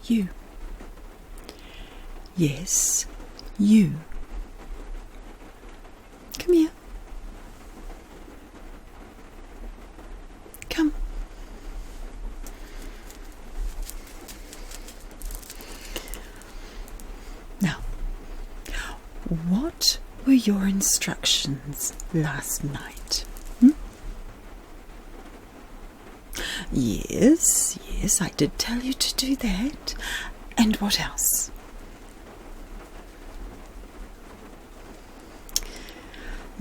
You. Yes, you. Come here. Come. Now, what were your instructions last night? Yes, I did tell you to do that. And what else?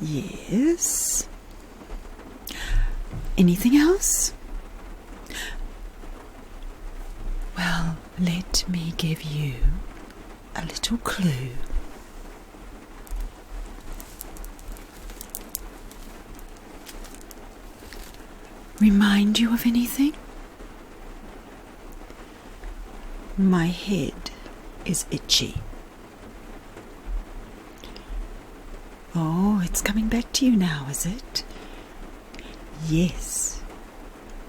Yes. Anything else? Well, let me give you a little clue. Remind you of anything? My head is itchy. Oh, it's coming back to you now, is it? Yes,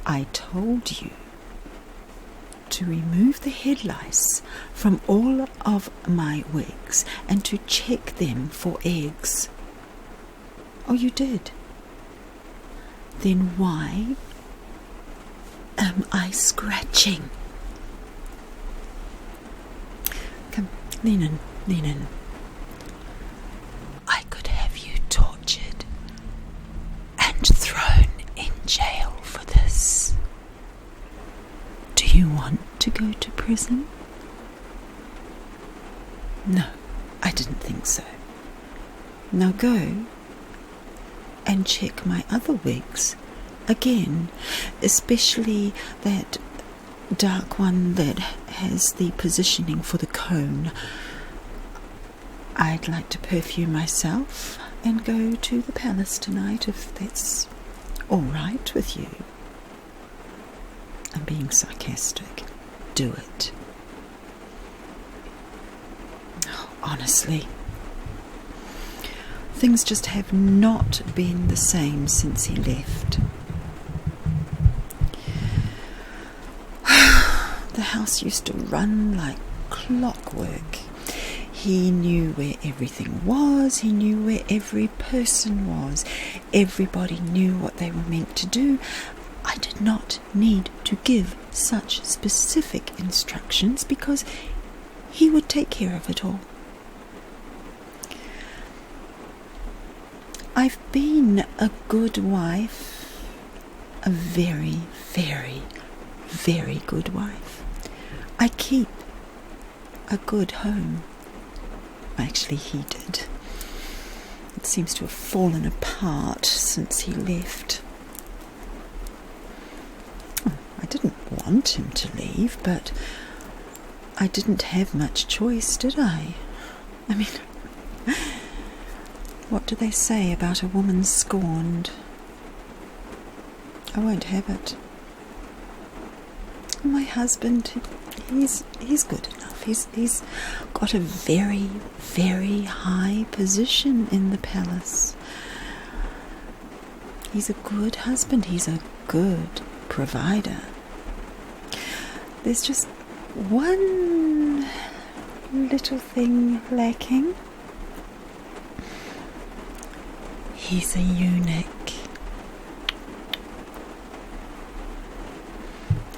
I told you to remove the head lice from all of my wigs and to check them for eggs. Oh, you did? Then why am I scratching? Come, lean in. I could have you tortured and thrown in jail for this. Do you want to go to prison? No, I didn't think so. Now go and check my other wigs again, especially that dark one that has the positioning for the cone. I'd like to perfume myself and go to the palace tonight, if that's all right with you. I'm being sarcastic. Do it. Oh, honestly, things just have not been the same since he left. The house used to run like clockwork. He knew where everything was. He knew where every person was. Everybody knew what they were meant to do. I did not need to give such specific instructions because he would take care of it all. I've been a good wife, a very, very, very good wife. I keep a good home. Actually, he did. It seems to have fallen apart since he left. I didn't want him to leave, but I didn't have much choice, did I? I mean, what do they say about a woman scorned? I won't have it. My husband, he's good enough. He's got a very, very high position in the palace. He's a good husband. He's a good provider. There's just one little thing lacking. He's a eunuch.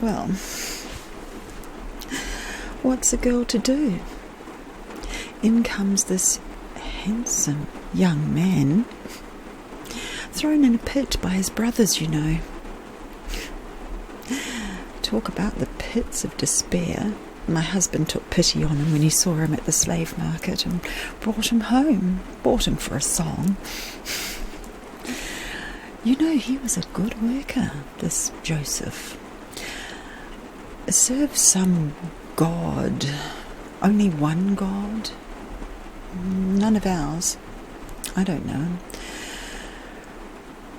Well, what's a girl to do? In comes this handsome young man, thrown in a pit by his brothers, you know. Talk about the pits of despair. My husband took pity on him when he saw him at the slave market and brought him home, bought him for a song. You know, he was a good worker, this Joseph. Serve some god, only one god, none of ours. I don't know him.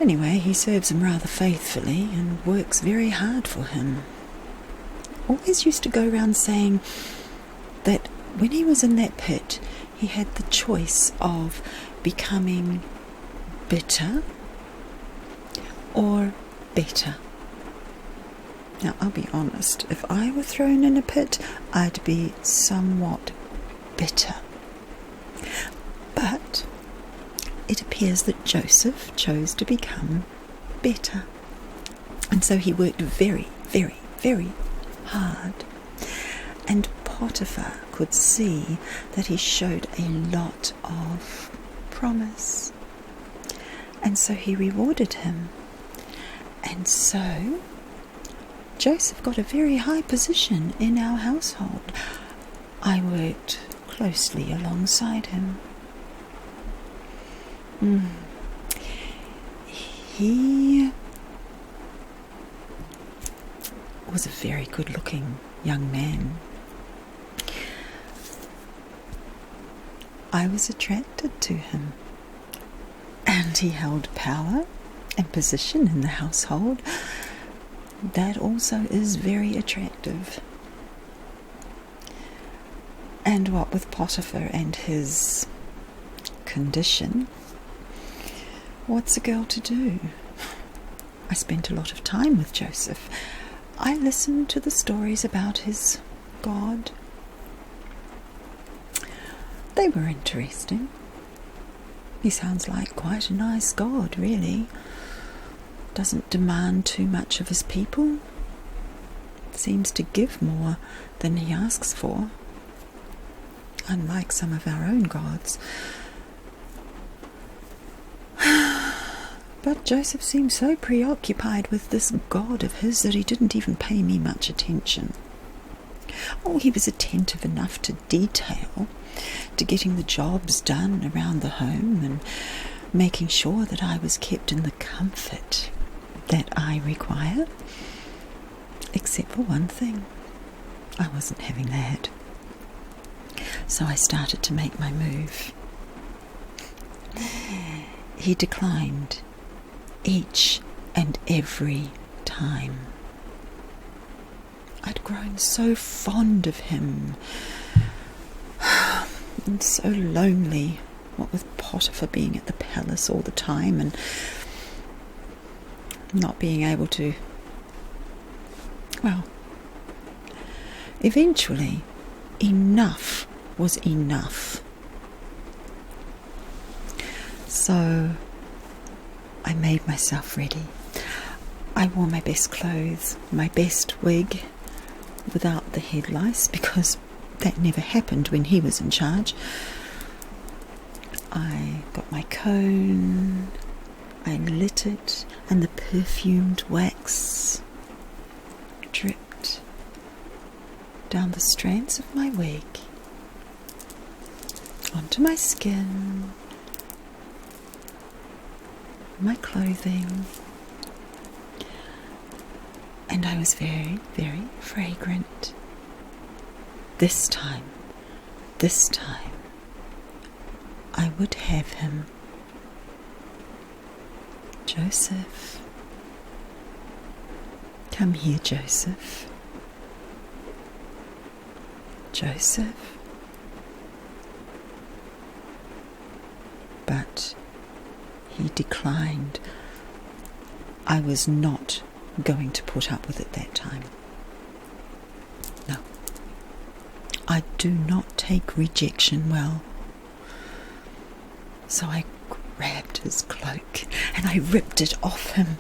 Anyway, he serves him rather faithfully and works very hard for him. Always used to go around saying that when he was in that pit, he had the choice of becoming bitter or better. Now, I'll be honest, if I were thrown in a pit, I'd be somewhat bitter. But it appears that Joseph chose to become better. And so he worked very, very, very hard. And Potiphar could see that he showed a lot of promise. And so he rewarded him. And so Joseph got a very high position in our household. I worked closely alongside him. He was a very good-looking young man. I was attracted to him, and he held power and position in the household. That also is very attractive. And what with Potiphar and his condition, what's a girl to do? I spent a lot of time with Joseph. I listened to the stories about his God. They were interesting. He sounds like quite a nice God, really. Doesn't demand too much of his people. Seems to give more than he asks for, unlike some of our own gods. But Joseph seemed so preoccupied with this God of his that he didn't even pay me much attention. Oh, he was attentive enough to detail, to getting the jobs done around the home and making sure that I was kept in the comfort that I require. Except for one thing, I wasn't having that. So I started to make my move. He declined each and every time. I'd grown so fond of him and so lonely, what with Potiphar being at the palace all the time and not being able to, well, eventually enough was enough. So I made myself ready. I wore my best clothes, my best wig, without the head lice, because that never happened when he was in charge. I got my cone, I lit it, and the perfumed wax dripped down the strands of my wig onto my skin, my clothing, and I was very, very fragrant. This time, I would have him. Joseph. Come here, Joseph. Joseph. But he declined. I was not going to put up with it that time. No. I do not take rejection well. So I grabbed his cloak and I ripped it off him.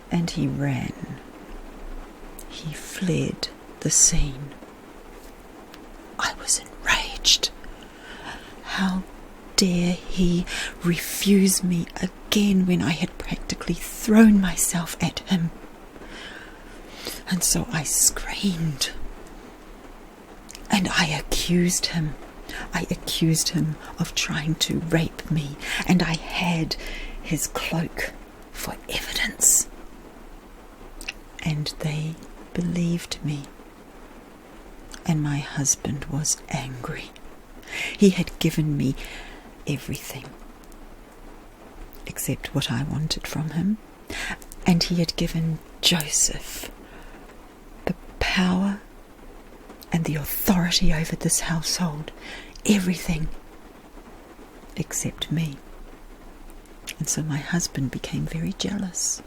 And he ran. He fled the scene. I was enraged. How dare he refuse me again when I had practically thrown myself at him? And so I screamed. And I accused him. I accused him of trying to rape me, and I had his cloak for evidence. And they believed me. And my husband was angry. He had given me everything except what I wanted from him, and he had given Joseph the power and the authority over this household, everything except me. And so my husband became very jealous.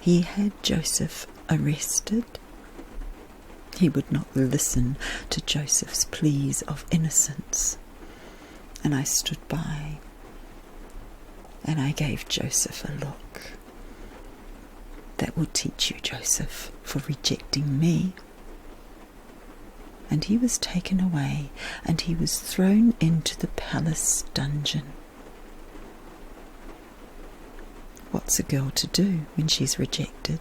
he had Joseph arrested. He would not listen to Joseph's pleas of innocence. And I stood by and I gave Joseph a look. That will teach you, Joseph, for rejecting me. And he was taken away, and he was thrown into the palace dungeon. What's a girl to do when she's rejected?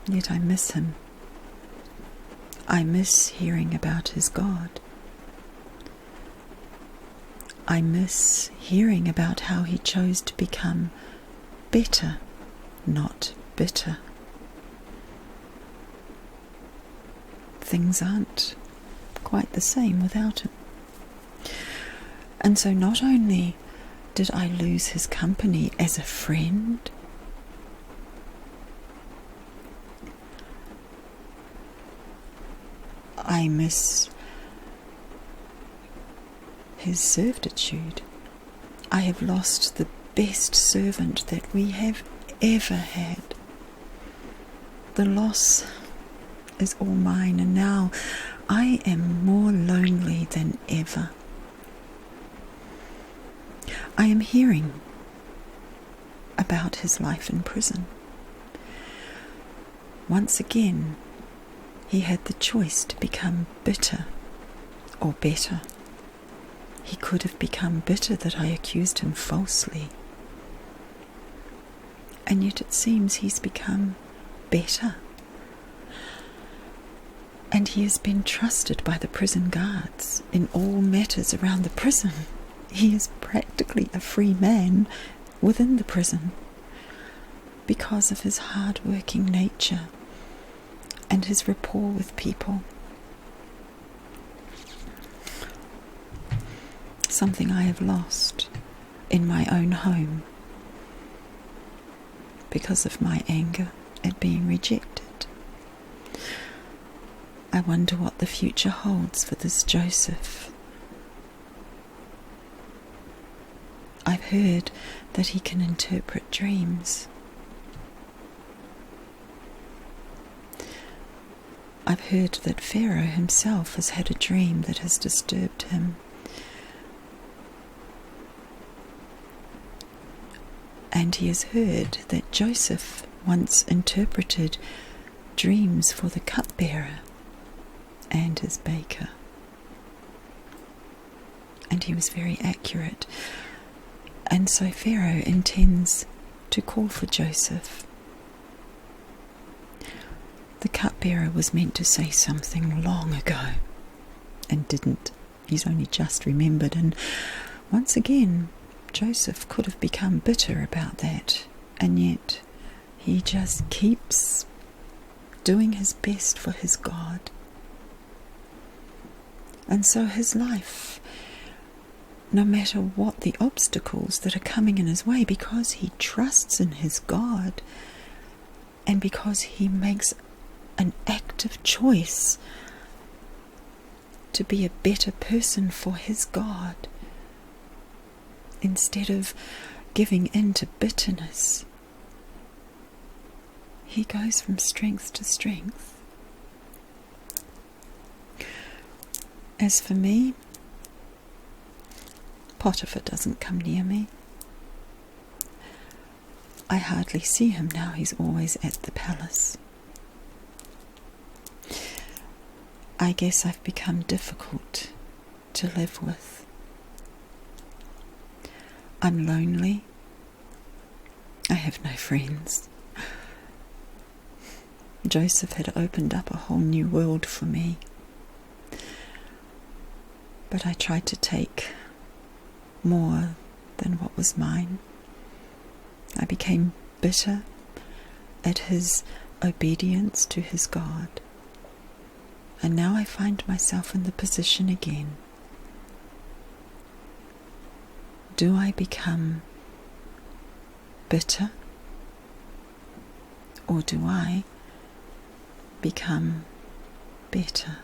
Yet I miss him. I miss hearing about his God. I miss hearing about how he chose to become better, not bitter. Things aren't quite the same without him. And so not only did I lose his company as a friend, I miss his servitude. I have lost the best servant that we have ever had. The loss is all mine, and now I am more lonely than ever. I am hearing about his life in prison. Once again, he had the choice to become bitter or better. He could have become bitter that I accused him falsely. And yet it seems he's become better. And he has been trusted by the prison guards in all matters around the prison. He is practically a free man within the prison because of his hard-working nature and his rapport with people. Something I have lost in my own home because of my anger at being rejected. I wonder what the future holds for this Joseph. I've heard that he can interpret dreams. I've heard that Pharaoh himself has had a dream that has disturbed him. And he has heard that Joseph once interpreted dreams for the cupbearer and his baker. And he was very accurate. And so Pharaoh intends to call for Joseph. The cupbearer was meant to say something long ago and didn't. He's only just remembered. And once again, Joseph could have become bitter about that, and yet he just keeps doing his best for his God. And so his life, no matter what the obstacles that are coming in his way, because he trusts in his God and because he makes an active choice to be a better person for his God, instead of giving in to bitterness, he goes from strength to strength. As for me, Potiphar doesn't come near me. I hardly see him now. He's always at the palace. I guess I've become difficult to live with. I'm lonely. I have no friends. Joseph had opened up a whole new world for me. But I tried to take more than what was mine. I became bitter at his obedience to his God. And now I find myself in the position again. Do I become bitter, or do I become better?